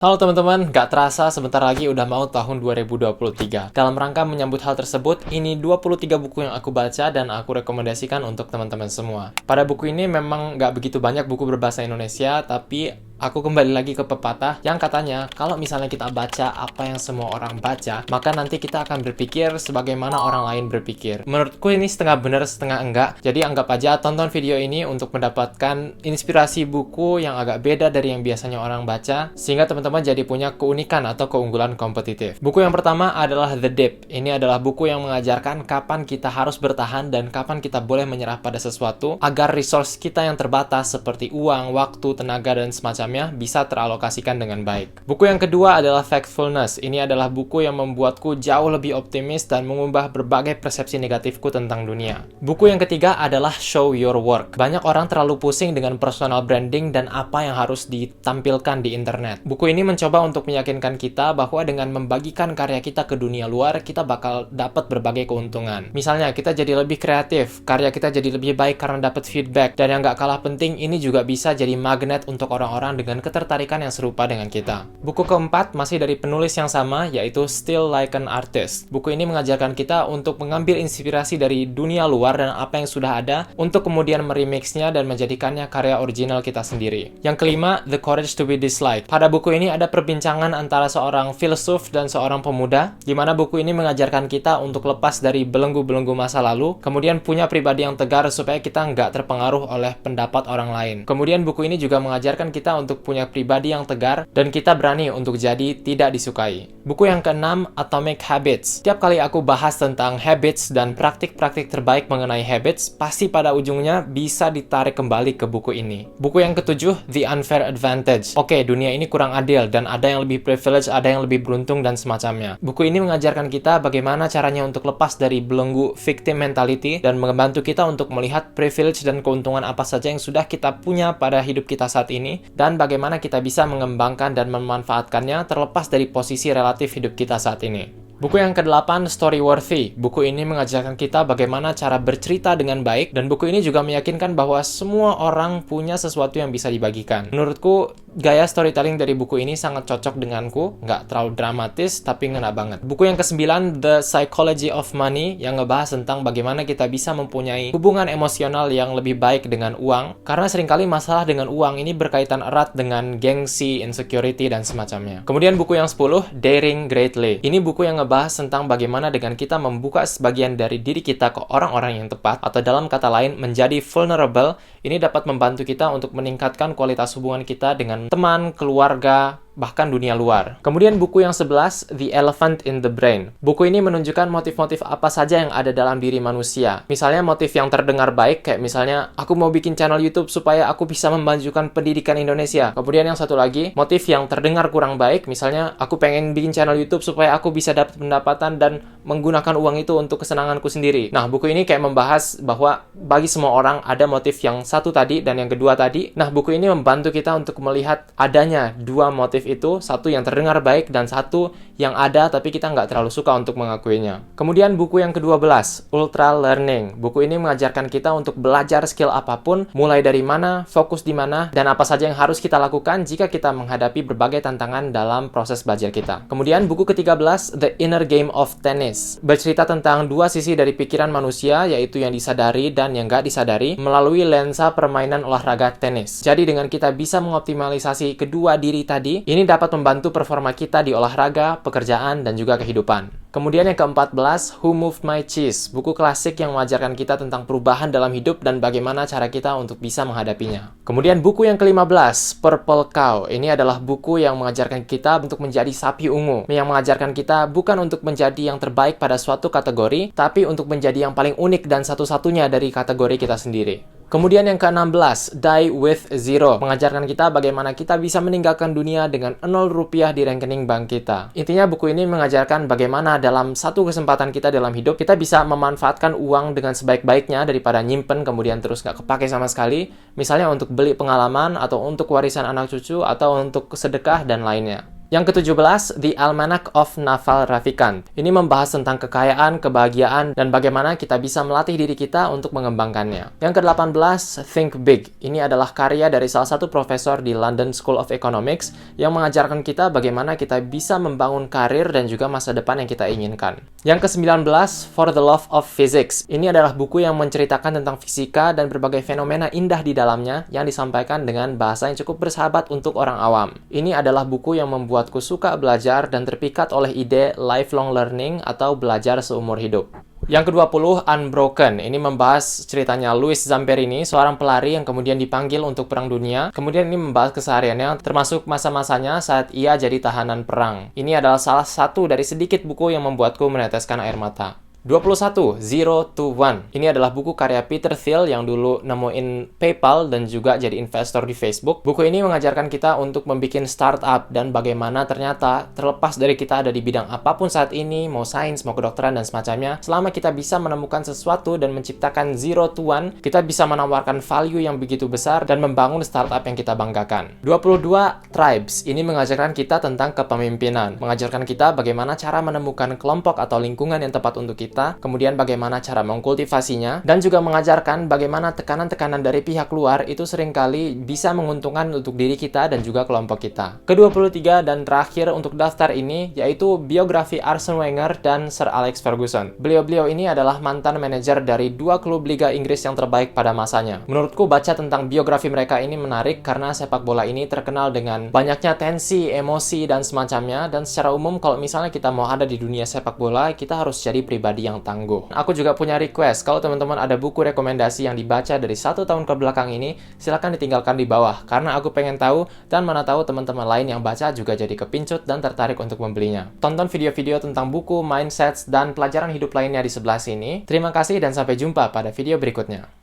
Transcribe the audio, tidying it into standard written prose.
Halo teman-teman, gak terasa sebentar lagi udah mau tahun 2023. Dalam rangka menyambut hal tersebut, ini 23 buku yang aku baca dan aku rekomendasikan untuk teman-teman semua. Pada buku ini memang gak begitu banyak buku berbahasa Indonesia, tapi aku kembali lagi ke pepatah yang katanya, kalau misalnya kita baca apa yang semua orang baca, maka nanti kita akan berpikir sebagaimana orang lain berpikir. Menurutku ini setengah benar, setengah enggak. Jadi anggap aja tonton video ini untuk mendapatkan inspirasi buku yang agak beda dari yang biasanya orang baca, sehingga teman-teman jadi punya keunikan atau keunggulan kompetitif. Buku yang pertama adalah The Dip. Ini adalah buku yang mengajarkan kapan kita harus bertahan dan kapan kita boleh menyerah pada sesuatu agar resource kita yang terbatas seperti uang, waktu, tenaga, dan semacamnya bisa teralokasikan dengan baik. Buku yang kedua adalah Factfulness. Ini adalah buku yang membuatku jauh lebih optimis dan mengubah berbagai persepsi negatifku tentang dunia. Buku yang ketiga adalah Show Your Work. Banyak orang terlalu pusing dengan personal branding dan apa yang harus ditampilkan di internet. Buku ini mencoba untuk meyakinkan kita bahwa dengan membagikan karya kita ke dunia luar, kita bakal dapat berbagai keuntungan. Misalnya, kita jadi lebih kreatif, karya kita jadi lebih baik karena dapat feedback, dan yang gak kalah penting, ini juga bisa jadi magnet untuk orang-orang dengan ketertarikan yang serupa dengan kita. Buku keempat masih dari penulis yang sama, yaitu Still Like an Artist. Buku ini mengajarkan kita untuk mengambil inspirasi dari dunia luar dan apa yang sudah ada, untuk kemudian meremixnya dan menjadikannya karya original kita sendiri. Yang kelima, The Courage to be Disliked. Pada buku ini ada perbincangan antara seorang filsuf dan seorang pemuda, di mana buku ini mengajarkan kita untuk lepas dari belenggu-belenggu masa lalu, kemudian punya pribadi yang tegar supaya kita nggak terpengaruh oleh pendapat orang lain. Kemudian buku ini juga mengajarkan kita untuk punya pribadi yang tegar, dan kita berani untuk jadi tidak disukai. Buku yang keenam, Atomic Habits. Setiap kali aku bahas tentang habits dan praktik-praktik terbaik mengenai habits, pasti pada ujungnya bisa ditarik kembali ke buku ini. Buku yang ketujuh, The Unfair Advantage. Oke, dunia ini kurang adil, dan ada yang lebih privilege, ada yang lebih beruntung, dan semacamnya. Buku ini mengajarkan kita bagaimana caranya untuk lepas dari belenggu victim mentality dan membantu kita untuk melihat privilege dan keuntungan apa saja yang sudah kita punya pada hidup kita saat ini, dan bagaimana kita bisa mengembangkan dan memanfaatkannya terlepas dari posisi relatif hidup kita saat ini. Buku yang ke-8, Storyworthy. Buku ini mengajarkan kita bagaimana cara bercerita dengan baik, dan buku ini juga meyakinkan bahwa semua orang punya sesuatu yang bisa dibagikan. Menurutku, gaya storytelling dari buku ini sangat cocok denganku, nggak terlalu dramatis, tapi ngena banget. Buku yang ke-9, The Psychology of Money, yang ngebahas tentang bagaimana kita bisa mempunyai hubungan emosional yang lebih baik dengan uang, karena seringkali masalah dengan uang ini berkaitan erat dengan gengsi, insecurity, dan semacamnya. Kemudian buku yang 10, Daring Greatly. Ini buku yang bahas tentang bagaimana dengan kita membuka sebagian dari diri kita ke orang-orang yang tepat, atau dalam kata lain menjadi vulnerable. Ini dapat membantu kita untuk meningkatkan kualitas hubungan kita dengan teman, keluarga, bahkan dunia luar. Kemudian buku yang 11, The Elephant in the Brain. Buku ini menunjukkan motif-motif apa saja yang ada dalam diri manusia. Misalnya motif yang terdengar baik, kayak misalnya, aku mau bikin channel YouTube supaya aku bisa memajukan pendidikan Indonesia. Kemudian yang satu lagi, motif yang terdengar kurang baik, misalnya, aku pengen bikin channel YouTube supaya aku bisa dapat pendapatan dan menggunakan uang itu untuk kesenanganku sendiri. Nah, buku ini kayak membahas bahwa bagi semua orang ada motif yang satu tadi dan yang kedua tadi. Nah, buku ini membantu kita untuk melihat adanya dua motif itu, satu yang terdengar baik dan satu yang ada tapi kita nggak terlalu suka untuk mengakuinya. Kemudian buku yang ke-12, Ultra Learning. Buku ini mengajarkan kita untuk belajar skill apapun, mulai dari mana, fokus di mana, dan apa saja yang harus kita lakukan jika kita menghadapi berbagai tantangan dalam proses belajar kita. Kemudian buku ke-13, The Inner Game of Tennis. Bercerita tentang dua sisi dari pikiran manusia, yaitu yang disadari dan yang nggak disadari, melalui lensa permainan olahraga tenis. Jadi dengan kita bisa mengoptimalisasi kedua diri tadi, ini dapat membantu performa kita di olahraga, pekerjaan, dan juga kehidupan. Kemudian yang ke-14, Who Moved My Cheese? Buku klasik yang mengajarkan kita tentang perubahan dalam hidup dan bagaimana cara kita untuk bisa menghadapinya. Kemudian buku yang ke-15, Purple Cow. Ini adalah buku yang mengajarkan kita untuk menjadi sapi ungu, yang mengajarkan kita bukan untuk menjadi yang terbaik pada suatu kategori, tapi untuk menjadi yang paling unik dan satu-satunya dari kategori kita sendiri. Kemudian yang ke-16, Die with Zero, mengajarkan kita bagaimana kita bisa meninggalkan dunia dengan 0 rupiah di rekening bank kita. Intinya buku ini mengajarkan bagaimana dalam satu kesempatan kita dalam hidup, kita bisa memanfaatkan uang dengan sebaik-baiknya daripada nyimpen kemudian terus nggak kepake sama sekali, misalnya untuk beli pengalaman, atau untuk warisan anak cucu, atau untuk sedekah, dan lainnya. Yang ke-17, The Almanac of Naval Ravikant. Ini membahas tentang kekayaan, kebahagiaan, dan bagaimana kita bisa melatih diri kita untuk mengembangkannya. Yang ke-18, Think Big. Ini adalah karya dari salah satu profesor di London School of Economics yang mengajarkan kita bagaimana kita bisa membangun karir dan juga masa depan yang kita inginkan. Yang ke-19, For the Love of Physics. Ini adalah buku yang menceritakan tentang fisika dan berbagai fenomena indah di dalamnya yang disampaikan dengan bahasa yang cukup bersahabat untuk orang awam. Ini adalah buku yang membuatku suka belajar dan terpikat oleh ide lifelong learning atau belajar seumur hidup. Yang ke-20, Unbroken. Ini membahas ceritanya Louis Zamperini, seorang pelari yang kemudian dipanggil untuk Perang Dunia. Kemudian ini membahas kesehariannya, termasuk masa-masanya saat ia jadi tahanan perang. Ini adalah salah satu dari sedikit buku yang membuatku meneteskan air mata. 21. Zero to One. Ini adalah buku karya Peter Thiel yang dulu nemuin PayPal dan juga jadi investor di Facebook. Buku ini mengajarkan kita untuk membuat startup dan bagaimana ternyata terlepas dari kita ada di bidang apapun saat ini, mau sains, mau kedokteran dan semacamnya, selama kita bisa menemukan sesuatu dan menciptakan zero to one, kita bisa menawarkan value yang begitu besar dan membangun startup yang kita banggakan. 22. Tribes. Ini mengajarkan kita tentang kepemimpinan, mengajarkan kita bagaimana cara menemukan kelompok atau lingkungan yang tepat untuk kita, kemudian bagaimana cara mengkultivasinya, dan juga mengajarkan bagaimana tekanan-tekanan dari pihak luar itu seringkali bisa menguntungkan untuk diri kita dan juga kelompok kita. Ke-23 dan terakhir untuk daftar ini yaitu biografi Arsene Wenger dan Sir Alex Ferguson. Beliau-beliau ini adalah mantan manajer dari dua klub Liga Inggris yang terbaik pada masanya. Menurutku baca tentang biografi mereka ini menarik karena sepak bola ini terkenal dengan banyaknya tensi, emosi, dan semacamnya, dan secara umum kalau misalnya kita mau ada di dunia sepak bola, kita harus jadi pribadi yang tangguh. Aku juga punya request, kalau teman-teman ada buku rekomendasi yang dibaca dari 1 tahun ke belakang ini, silahkan ditinggalkan di bawah, karena aku pengen tahu, dan mana tahu teman-teman lain yang baca juga jadi kepincut dan tertarik untuk membelinya. Tonton video-video tentang buku, mindsets, dan pelajaran hidup lainnya di sebelah sini. Terima kasih dan sampai jumpa pada video berikutnya.